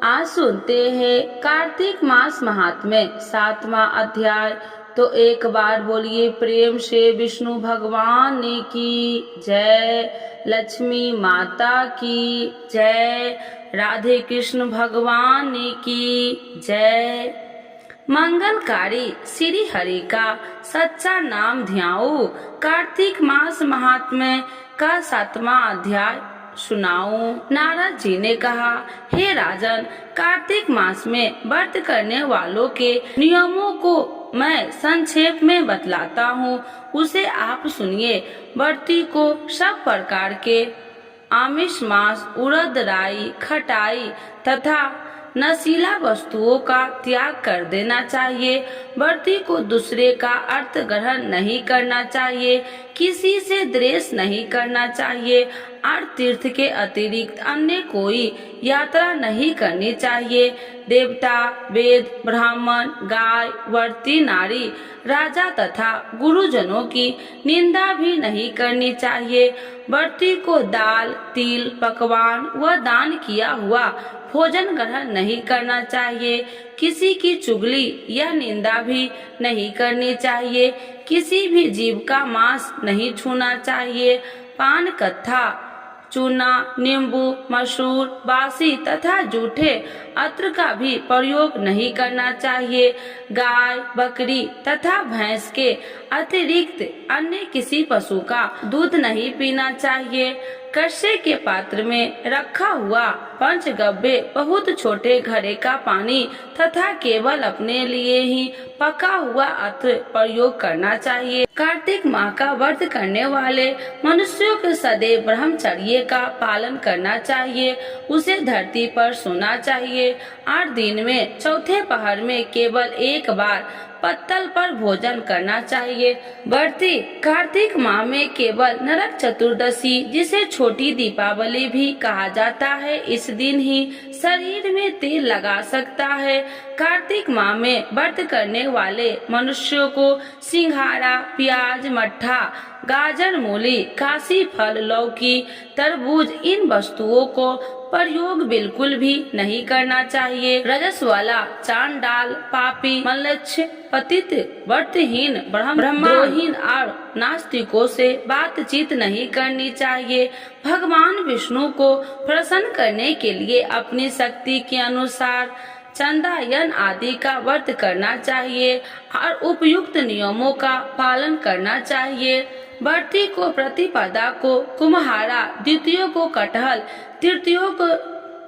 आज सुनते हैं कार्तिक मास महात्म्य 7वां अध्याय। तो एक बार बोलिए प्रेम से विष्णु भगवान की जय, लक्ष्मी माता की जय, राधे कृष्ण भगवान की जय। मंगलकारी श्री हरि का सच्चा नाम ध्याओ। कार्तिक मास महात्म्य का 7वां अध्याय सुनाऊं। नारद जी ने कहा, हे राजन, कार्तिक मास में व्रत करने वालों के नियमों को मैं संक्षेप में बतलाता हूँ, उसे आप सुनिए। व्रती को सब प्रकार के आमिष, मांस, उड़द, राई, खटाई तथा नशीला वस्तुओं का त्याग कर देना चाहिए। व्रती को दूसरे का अर्थ ग्रहण नहीं करना चाहिए, किसी से द्वेष नहीं करना चाहिए और तीर्थ के अतिरिक्त अन्य कोई यात्रा नहीं करनी चाहिए। देवता, वेद, ब्राह्मण, गाय, व्रती नारी, राजा तथा गुरुजनों की निंदा भी नहीं करनी चाहिए। व्रती को दाल, तिल, पकवान व दान किया हुआ भोजन ग्रहण नहीं करना चाहिए। किसी की चुगली या निंदा भी नहीं करनी चाहिए। किसी भी जीव का मांस नहीं छूना चाहिए। पान, कत्था, चूना, नींबू, मसूर, बासी तथा जूठे अत्र का भी प्रयोग नहीं करना चाहिए। गाय, बकरी तथा भैंस के अतिरिक्त अन्य किसी पशु का दूध नहीं पीना चाहिए। कस्ये के पात्र में रखा हुआ पंचगव्य, बहुत छोटे घड़े का पानी तथा केवल अपने लिए ही पका हुआ अत्र प्रयोग करना चाहिए। कार्तिक माह का व्रत करने वाले मनुष्यों के सदैव ब्रह्मचर्य का पालन करना चाहिए। उसे धरती पर सोना चाहिए और दिन में चौथे पहर में केवल एक बार पत्तल पर भोजन करना चाहिए। व्रती कार्तिक माह में केवल नरक चतुर्दशी, जिसे छोटी दीपावली भी कहा जाता है, इस दिन ही शरीर में तेल लगा सकता है। कार्तिक माह में व्रत करने वाले मनुष्यों को सिंघाड़ा, प्याज, मट्ठा, गाजर, मूली, काशी फल, लौकी, तरबूज इन वस्तुओं को प्रयोग बिल्कुल भी नहीं करना चाहिए। रजस वाला, चांडाल, पापी, मल्लक्ष, पतित, व्रतहीन, ब्रह्महीन और नास्तिकों से बातचीत नहीं करनी चाहिए। भगवान विष्णु को प्रसन्न करने के लिए अपनी शक्ति के अनुसार चंदायन आदि का व्रत करना चाहिए और उपयुक्त नियमों का पालन करना चाहिए। व्रती को प्रतिपदा को कुम्हारा, द्वितीय को कटहल, तृतीय को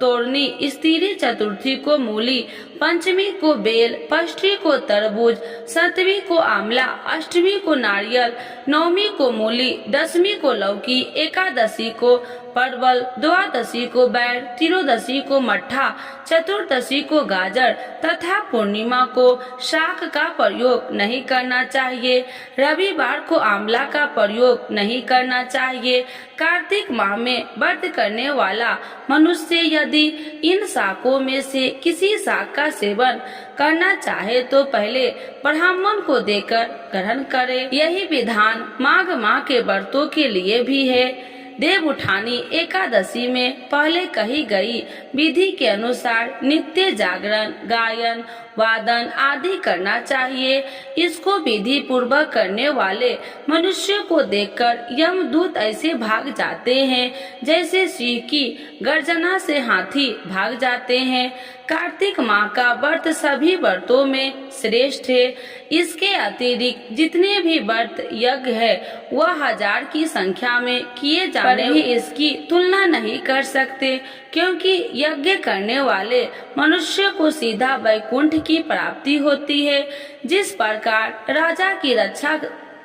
तोरनी, स्त्री चतुर्थी को मूली, पंचमी को बेल, षष्ठी को तरबूज, सतवीं को आंवला, अष्टमी को नारियल, नवमी को मूली, दसवीं को लौकी, एकादशी को परवल, द्वादशी को बैर, त्रयोदशी को मट्ठा, चतुर्दशी को गाजर तथा पूर्णिमा को शाक का प्रयोग नहीं करना चाहिए। रविवार को आंवला का प्रयोग नहीं करना चाहिए। कार्तिक माह में व्रत करने वाला मनुष्य यदि इन शाकों में से किसी शाक का सेवन करना चाहे तो पहले ब्राह्मण को देकर ग्रहण करे। यही विधान माघ माह के व्रतों के लिए भी है। देव उठानी एकादशी में पहले कही गई विधि के अनुसार नित्य जागरण, गायन, वादन आदि करना चाहिए। इसको विधि पूर्वक करने वाले मनुष्य को देखकर यमदूत ऐसे भाग जाते हैं जैसे सिंह की गर्जना से हाथी भाग जाते हैं। कार्तिक माह का व्रत सभी व्रतों में श्रेष्ठ है। इसके अतिरिक्त जितने भी व्रत यज्ञ है वह 1000 की संख्या में किए जाने भी इसकी तुलना नहीं कर सकते, क्योंकि यज्ञ करने वाले मनुष्य को सीधा वैकुंठ की प्राप्ति होती है। जिस प्रकार राजा की रक्षा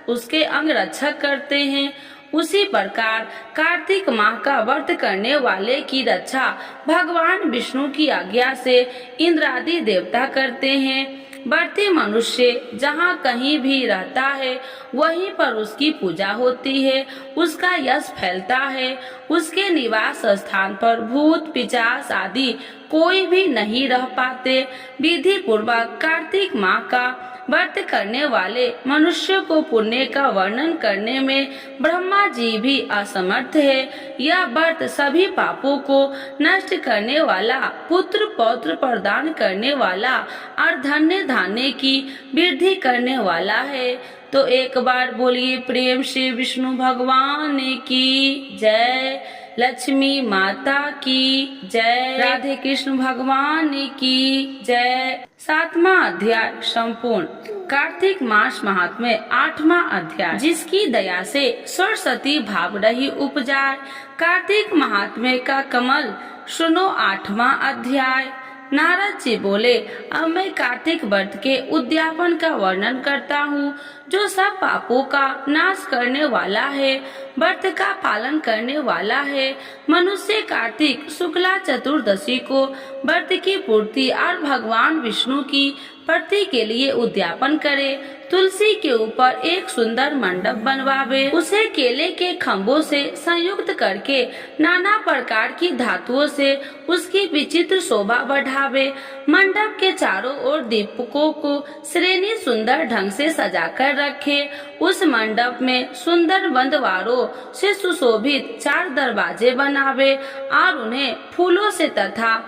उसके अंगरक्षक करते हैं, उसी प्रकार कार्तिक माह का व्रत करने वाले की रक्षा भगवान विष्णु की आज्ञा से इंद्रादि देवता करते हैं। व्रती मनुष्य जहाँ कहीं भी रहता है वहीं पर उसकी पूजा होती है, उसका यश फैलता है। उसके निवास स्थान पर भूत, पिशाच आदि कोई भी नहीं रह पाते। विधि पूर्वक कार्तिक माह का व्रत करने वाले मनुष्य को पुण्य का वर्णन करने में ब्रह्मा जी भी असमर्थ है। यह व्रत सभी पापों को नष्ट करने वाला, पुत्र पौत्र प्रदान करने वाला और धन्य धान्य की वृद्धि करने वाला है। तो एक बार बोलिए प्रेम से विष्णु भगवान की जय, लक्ष्मी माता की जय, राधे कृष्ण भगवान की जय। 7वां अध्याय संपूर्ण। कार्तिक मास महात्म्य 8वां अध्याय। जिसकी दया से सरस्वती भाव रही उपजाए। कार्तिक महात्म्य का कमल सुनो 8वां अध्याय। नारद जी बोले, अब मैं कार्तिक व्रत के उद्यापन का वर्णन करता हूँ, जो सब पापों का नाश करने वाला है, व्रत का पालन करने वाला है। मनुष्य कार्तिक शुक्ला चतुर्दशी को व्रत की पूर्ति और भगवान विष्णु की प्रति के लिए उद्यापन करे। तुलसी के ऊपर एक सुंदर मंडप बनवावे, उसे केले के खम्भों से संयुक्त करके नाना प्रकार की धातुओं से उसकी विचित्र शोभा बढ़ावे। मंडप के चारों ओर दीपकों को श्रेणी सुंदर ढंग से सजाकर रखे। उस मंडप में सुंदर बंदवारों से सुशोभित 4 दरवाजे बनावे और उन्हें फूलों से तथा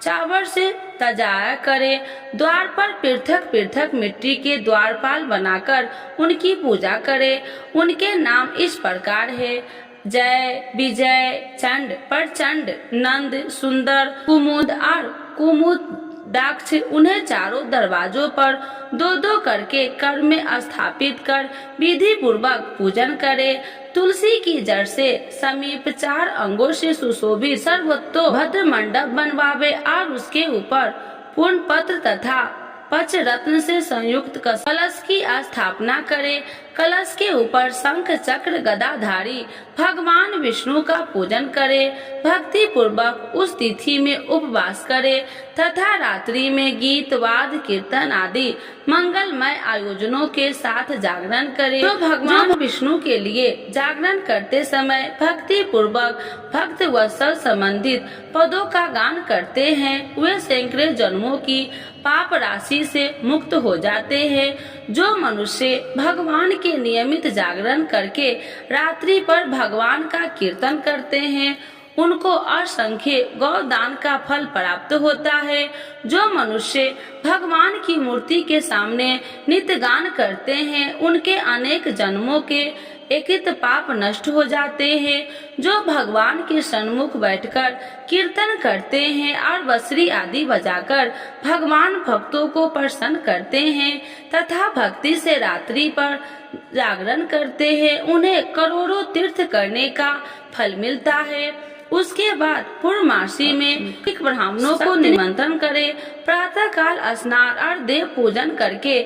चावल से सजाया करे। द्वार पर पृथक पृथक मिट्टी के द्वारपाल बनाकर उनकी पूजा करे। उनके नाम इस प्रकार है: जय, विजय, चंड, प्रचंड, नंद, सुंदर, कुमुद और कुमुदाक्ष। उन्हें चारों दरवाजों पर 2-2 करके कर में स्थापित कर विधि पूर्वक पूजन करे। तुलसी की जड़ से समीप 4 अंगों से सुशोभित सर्वतोभद्र मंडप बनवावे और उसके ऊपर पूर्ण पत्र तथा पंच रत्न से संयुक्त कलश की स्थापना करे। कलश के ऊपर शंख चक्र गदाधारी भगवान विष्णु का पूजन करे। भक्ति पूर्वक उस तिथि में उपवास करे तथा रात्रि में गीत वाद कीर्तन आदि मंगलमय आयोजनों के साथ जागरण करे। जो भगवान विष्णु के लिए जागरण करते समय भक्ति पूर्वक भक्त वत्सल संबंधित पदों का गान करते हैं, वे सैकड़ों जन्मों की पाप राशि से मुक्त हो जाते हैं। जो मनुष्य भगवान के नियमित जागरण करके रात्रि पर भगवान का कीर्तन करते हैं, उनको असंख्य गौदान का फल प्राप्त होता है। जो मनुष्य भगवान की मूर्ति के सामने नित्य गान करते हैं, उनके अनेक जन्मों के एकित पाप नष्ट हो जाते हैं। जो भगवान के सन्मुख बैठकर कीर्तन करते हैं और बंसुरी आदि बजाकर भगवान भक्तों को प्रसन्न करते हैं तथा भक्ति से रात्रि पर जागरण करते हैं, उन्हें करोड़ों तीर्थ करने का फल मिलता है। उसके बाद पूर्णमासी में ब्राह्मणों को निमंत्रण करे। प्रातः काल स्नान और देव पूजन करके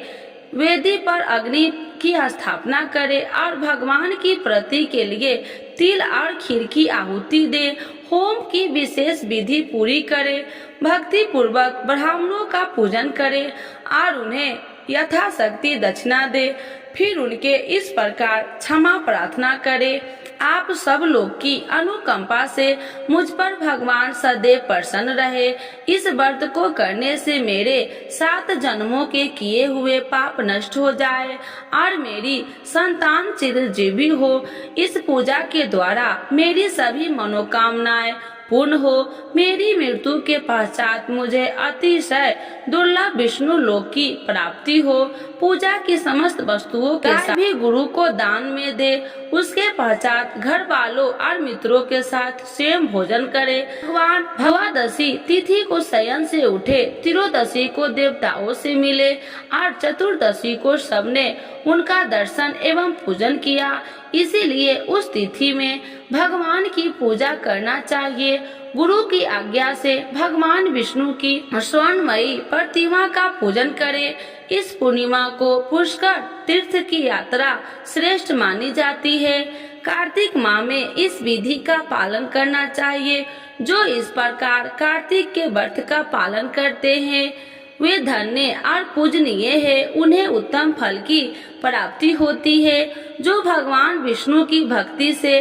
वेदी पर अग्नि की स्थापना करे और भगवान की प्रति के लिए तिल और खीर की आहुति दे। होम की विशेष विधि पूरी करे। भक्ति पूर्वक ब्राह्मणों का पूजन करे और उन्हें यथाशक्ति दक्षिणा दे। फिर उनके इस प्रकार क्षमा प्रार्थना करे, आप सब लोग की अनुकंपा से मुझ पर भगवान सदैव प्रसन्न रहे। इस व्रत को करने से मेरे 7 जन्मों के किए हुए पाप नष्ट हो जाए और मेरी संतान चिरंजीवी हो। इस पूजा के द्वारा मेरी सभी मनोकामनाएं पूर्ण हो। मेरी मृत्यु के पश्चात मुझे अतिशय दुर्लभ विष्णु लोक की प्राप्ति हो। पूजा की समस्त वस्तुओं के साथ भी गुरु को दान में दे। उसके पश्चात घर वालों और मित्रों के साथ स्वयं भोजन करे। भगवान भवादशी तिथि को शयन से उठे, त्रयोदशी को देवताओं से मिले और चतुर्दशी को सबने उनका दर्शन एवं पूजन किया। इसीलिए उस तिथि में भगवान की पूजा करना चाहिए। गुरु की आज्ञा से भगवान विष्णु की स्वर्णमयी प्रतिमा का पूजन करें। इस पूर्णिमा को पुष्कर तीर्थ की यात्रा श्रेष्ठ मानी जाती है। कार्तिक माह में इस विधि का पालन करना चाहिए। जो इस प्रकार कार्तिक के व्रत का पालन करते हैं वे धन्य और पूजनीय है, उन्हें उत्तम फल की प्राप्ति होती है। जो भगवान विष्णु की भक्ति से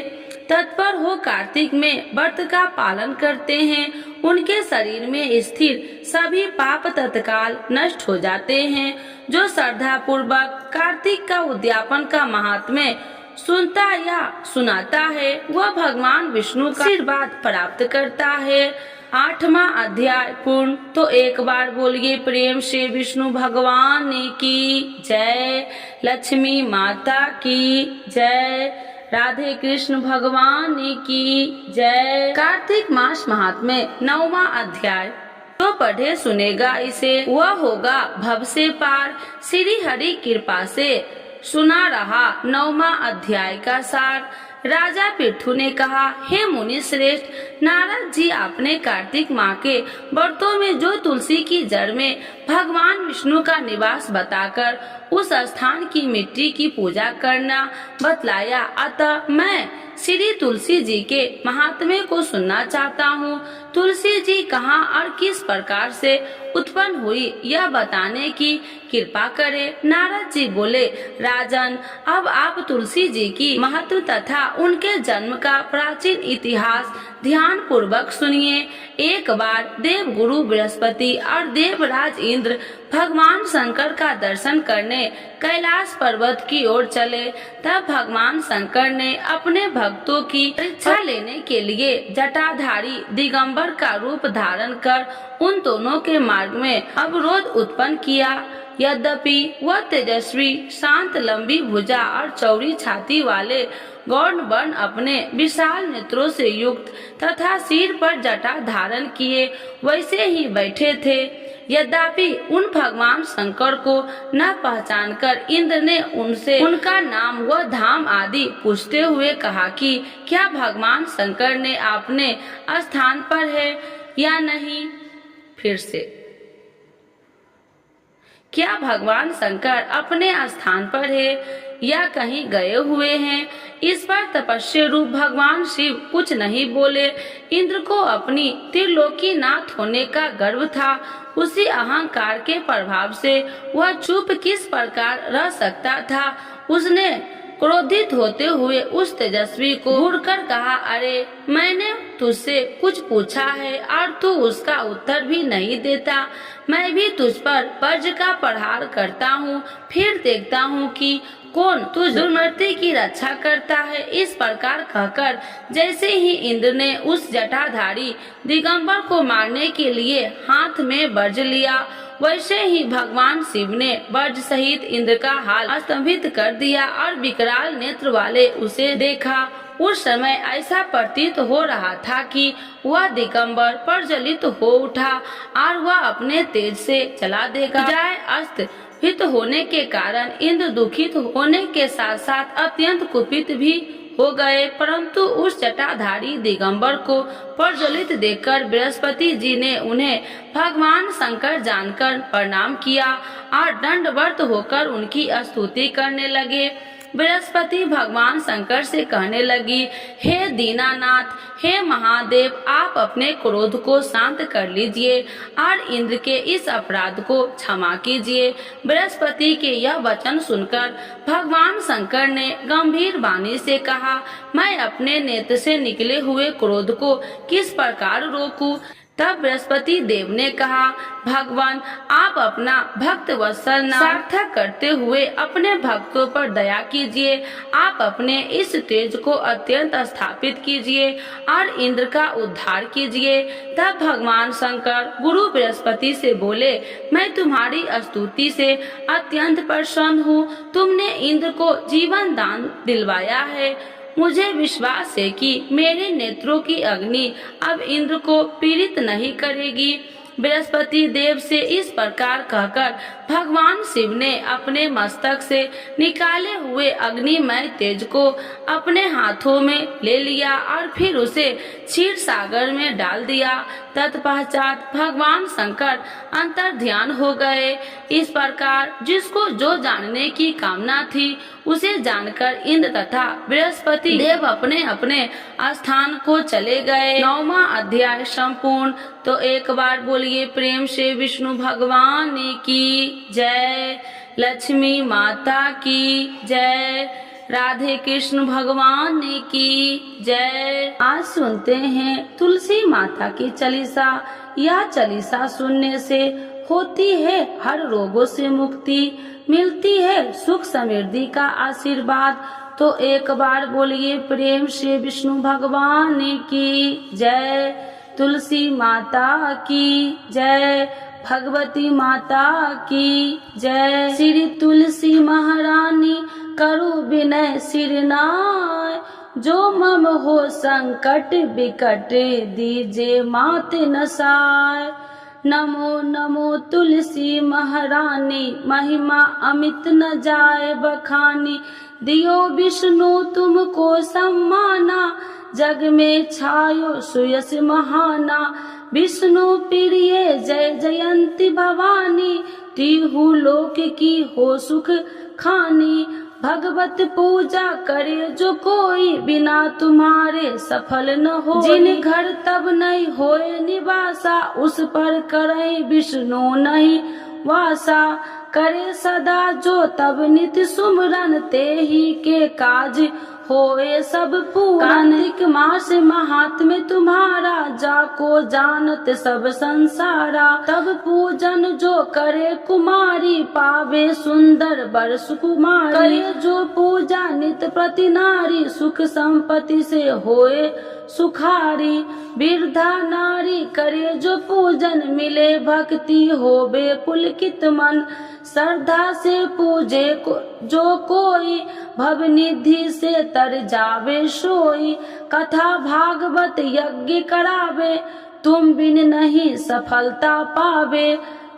तत्पर हो कार्तिक में व्रत का पालन करते हैं, उनके शरीर में स्थिर सभी पाप तत्काल नष्ट हो जाते हैं। जो श्रद्धा पूर्वक कार्तिक का उद्यापन का महात्म्य सुनता या सुनाता है, वह भगवान विष्णु का आशीर्वाद प्राप्त करता है। 8वां अध्याय पूर्ण। तो एक बार बोलिए प्रेम से विष्णु भगवान की जय, लक्ष्मी माता की जय, राधे कृष्ण भगवान की जय। कार्तिक मास महात्म्य 9वां अध्याय। तो पढ़े सुनेगा इसे वह होगा भव से पार। श्री हरि कृपा से सुना रहा 9वां अध्याय का सार। राजा पृथु ने कहा, हे मुनि श्रेष्ठ, नारद जी आपने कार्तिक माह के व्रतों में जो तुलसी की जड़ में भगवान विष्णु का निवास बताकर उस स्थान की मिट्टी की पूजा करना बतलाया, अतः मैं श्री तुलसी जी के महात्म्य को सुनना चाहता हूँ। तुलसी जी कहाँ और किस प्रकार से उत्पन्न हुई यह बताने की कृपा करे। नारद जी बोले, राजन, अब आप तुलसी जी की महत्व तथा उनके जन्म का प्राचीन इतिहास ध्यान पूर्वक सुनिए। एक बार देव गुरु बृहस्पति और देवराज इंद्र भगवान शंकर का दर्शन करने कैलाश पर्वत की ओर चले। तब भगवान शंकर ने अपने भक्तों की परीक्षा लेने के लिए जटाधारी दिगंबर का रूप धारण कर उन दोनों के मार्ग में अवरोध उत्पन्न किया। यद्यपि वह तेजस्वी, शांत, लंबी भुजा और चौड़ी छाती वाले गौण वर्ण अपने विशाल नेत्रों से युक्त तथा सिर पर जटा धारण किए वैसे ही बैठे थे। यद्यपि उन भगवान शंकर को न पहचानकर इंद्र ने उनसे उनका नाम व धाम आदि पूछते हुए कहा कि क्या भगवान शंकर ने अपने स्थान पर है या नहीं। फिर से, क्या भगवान शंकर अपने स्थान पर है या कहीं गए हुए हैं। इस पर तपस्या रूप भगवान शिव कुछ नहीं बोले। इंद्र को अपनी त्रिलोकी नाथ होने का गर्व था। उसी अहंकार के प्रभाव से वह चुप किस प्रकार रह सकता था। उसने क्रोधित होते हुए उस तेजस्वी को घूरकर कहा, अरे मैंने तुझसे कुछ पूछा है और तू उसका उत्तर भी नहीं देता। मैं भी तुझ पर वज्र का प्रहार करता हूँ, फिर देखता हूँ कि कौन तुझ दुर्मति की रक्षा करता है। इस प्रकार कहकर जैसे ही इंद्र ने उस जटाधारी दिगंबर को मारने के लिए हाथ में वज्र लिया, वैसे ही भगवान शिव ने वज्र सहित इंद्र का हाल स्तंभित कर दिया और विकराल नेत्र वाले उसे देखा। उस समय ऐसा प्रतीत हो रहा था कि वह दिगंबर प्रज्वलित हो उठा और वह अपने तेज से चला देगा। जाए अस्त हित होने के कारण इंद्र दुखित होने के साथ साथ अत्यंत कुपित भी हो गए, परंतु उस जटाधारी दिगंबर को प्रज्वलित देखकर बृहस्पति जी ने उन्हें भगवान शंकर जानकर प्रणाम किया और दंडवत होकर उनकी स्तुति करने लगे। बृहस्पति भगवान शंकर से कहने लगी, हे दीनानाथ, हे महादेव, आप अपने क्रोध को शांत कर लीजिए और इंद्र के इस अपराध को क्षमा कीजिए। बृहस्पति के यह वचन सुनकर भगवान शंकर ने गंभीर वाणी से कहा, मैं अपने नेत्र से निकले हुए क्रोध को किस प्रकार रोकूं। तब बृहस्पति देव ने कहा, भगवान, आप अपना भक्त वत्सल सार्थक करते हुए अपने भक्तों पर दया कीजिए। आप अपने इस तेज को अत्यंत स्थापित कीजिए और इंद्र का उद्धार कीजिए। तब भगवान शंकर गुरु बृहस्पति से बोले, मैं तुम्हारी स्तुति से अत्यंत प्रसन्न हूँ। तुमने इंद्र को जीवन दान दिलवाया है। मुझे विश्वास है कि मेरे नेत्रों की अग्नि अब इंद्र को पीड़ित नहीं करेगी। बृहस्पति देव से इस प्रकार कहकर भगवान शिव ने अपने मस्तक से निकाले हुए अग्निमय तेज को अपने हाथों में ले लिया और फिर उसे क्षीर सागर में डाल दिया। तत्पश्चात भगवान शंकर अंतर ध्यान हो गए। इस प्रकार जिसको जो जानने की कामना थी उसे जानकर इंद्र तथा बृहस्पति देव अपने अपने स्थान को चले गए। 9वां अध्याय संपूर्ण। तो एक बार बोलिए प्रेम से विष्णु भगवान की जय, लक्ष्मी माता की जय, राधे कृष्ण भगवान की जय। आज सुनते हैं तुलसी माता की चालीसा। यह चालीसा सुनने से होती है हर रोगों से मुक्ति, मिलती है सुख समृद्धि का आशीर्वाद। तो एक बार बोलिए प्रेम से विष्णु भगवान की जय। तुलसी माता की जय, भगवती माता की जय। श्री तुलसी महारानी करु विनय सिरनाय, जो मम हो संकट विकट दीजे मात नसाय। नमो नमो तुलसी महारानी, महिमा अमित न जाए बखानी। दियो विष्णु तुमको सम्माना, जग में छायो सुयस महाना। विष्णु प्रिय जय जयंती भवानी, तिहु लोक की हो सुख खानी। भगवत पूजा करे जो कोई, बिना तुम्हारे सफल न हो। जिन घर तब नहीं होए निवासा, उस पर करे विष्णु नहीं वासा। करे सदा जो तब नित्य सुमरन, ते ही के काज होए सब पूरन। कार्तिक मास महात्म्य तुम्हारा, जाको जानत सब संसारा। तब पूजन जो करे कुमारी, पावे सुंदर वर सुकुमारी। करे जो पूजा नित प्रति नारी, सुख संपत्ति से होए सुखारी। वृद्धा नारी करे जो पूजन, मिले भक्ति होवे पुलकित मन। श्रद्धा से पूजे जो कोई, भव निधि से तर जावे सोई। कथा भागवत यज्ञ करावे, तुम बिन नहीं सफलता पावे।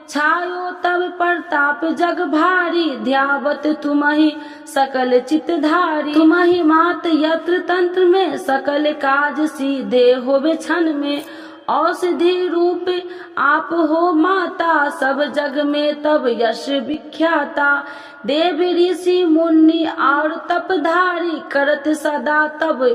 छायो तब प्रताप जग भारी, ध्यावत तुम्हि सकल चितधारी। तुम्हि मात यत्र तंत्र में, सकल काज सीधे होवे क्षण में। औषधि रूप आप हो माता, सब जग में तब यश विख्याता। देव ऋषि मुनि और तपधारी, करत सदा तब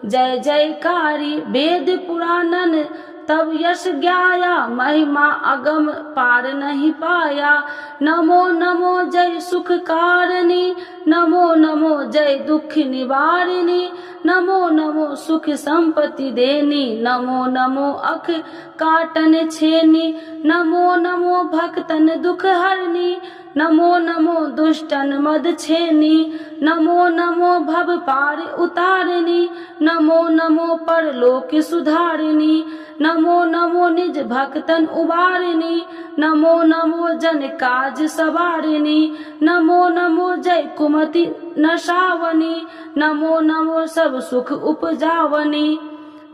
जय जयकारी। वेद पुराणन तब यश ज्ञाया, महिमा अगम पार नहीं पाया। नमो नमो जय सुख कारिणी, नमो नमो जय दुख निवारिणी। नमो नमो सुख संपत्ति देनी, नमो नमो अख काटन छेनी। नमो नमो भक्तन दुख हरनी, नमो नमो दुष्टन मद छेनी। नमो नमो भव पार उतारिणी, नमो नमो परलोक सुधारिणी। नमो नमो निज भक्तन उबारिणी, नमो नमो जन काज सवारिणी। नमो नमो जय कुमति नशावनी, नमो नमो सब सुख उपजावनी।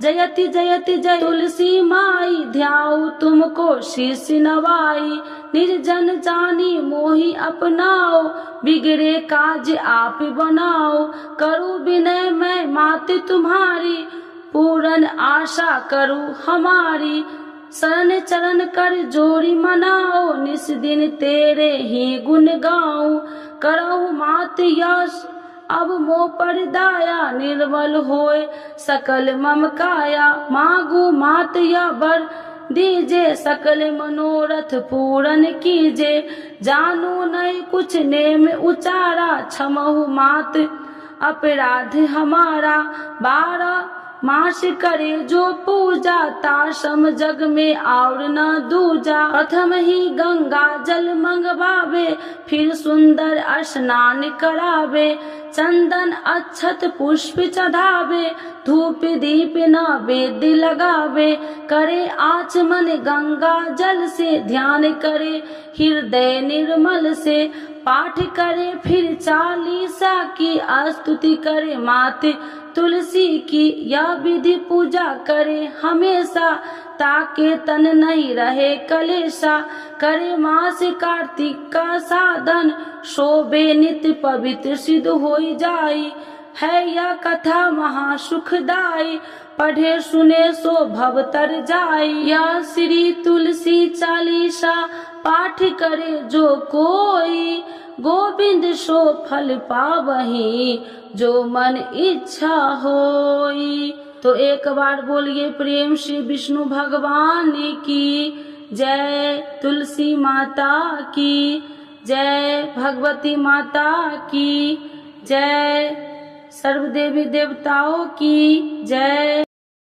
जयति जयति जय तुलसी माई, ध्याऊ तुमको शीश नवाई। निर्जन जानी मोहि अपनाओ, बिगड़े काज आप बनाओ। करूँ विनय मैं माते तुम्हारी, पूरन आशा करूँ हमारी। शरण चरण कर जोड़ी मनाओ, निस दिन तेरे ही गुण गाऊं। करहु मात यश अब मोह पर दाया, निर्मल होए सकल मम काया। मांगू मात या वर दीजे, सकल मनोरथ पूरन कीजे। जानू नहीं कुछ नेम उचारा, क्षमहु मात अपराध हमारा। 12 मास करे जो पूजा, ताशम जग में और न दूजा। प्रथम ही गंगा जल मंगवावे, फिर सुंदर स्नान करावे। चंदन अक्षत पुष्प चढ़ावे, धूप दीप नैवेद्य लगावे। करे आचमन गंगा जल से, ध्यान करे हृदय निर्मल से। पाठ करे फिर चालीसा की, स्तुति करे माते तुलसी की। यह विधि पूजा करे हमेशा, ताके तन नहीं रहे कलेशा। करे मास कार्तिक का साधन, शोभे नित्य पवित्र सिद्ध होई जाई। है यह कथा महासुखदाई, पढ़े सुने सो भव तर जाई। यह श्री तुलसी चालीसा, पाठ करे जो कोई। गोविंद सो फल पावही, जो मन इच्छा होई। तो एक बार बोलिए प्रेम से विष्णु भगवान की जय। तुलसी माता की जय, भगवती माता की जय। सर्व देवी देवताओं की जय।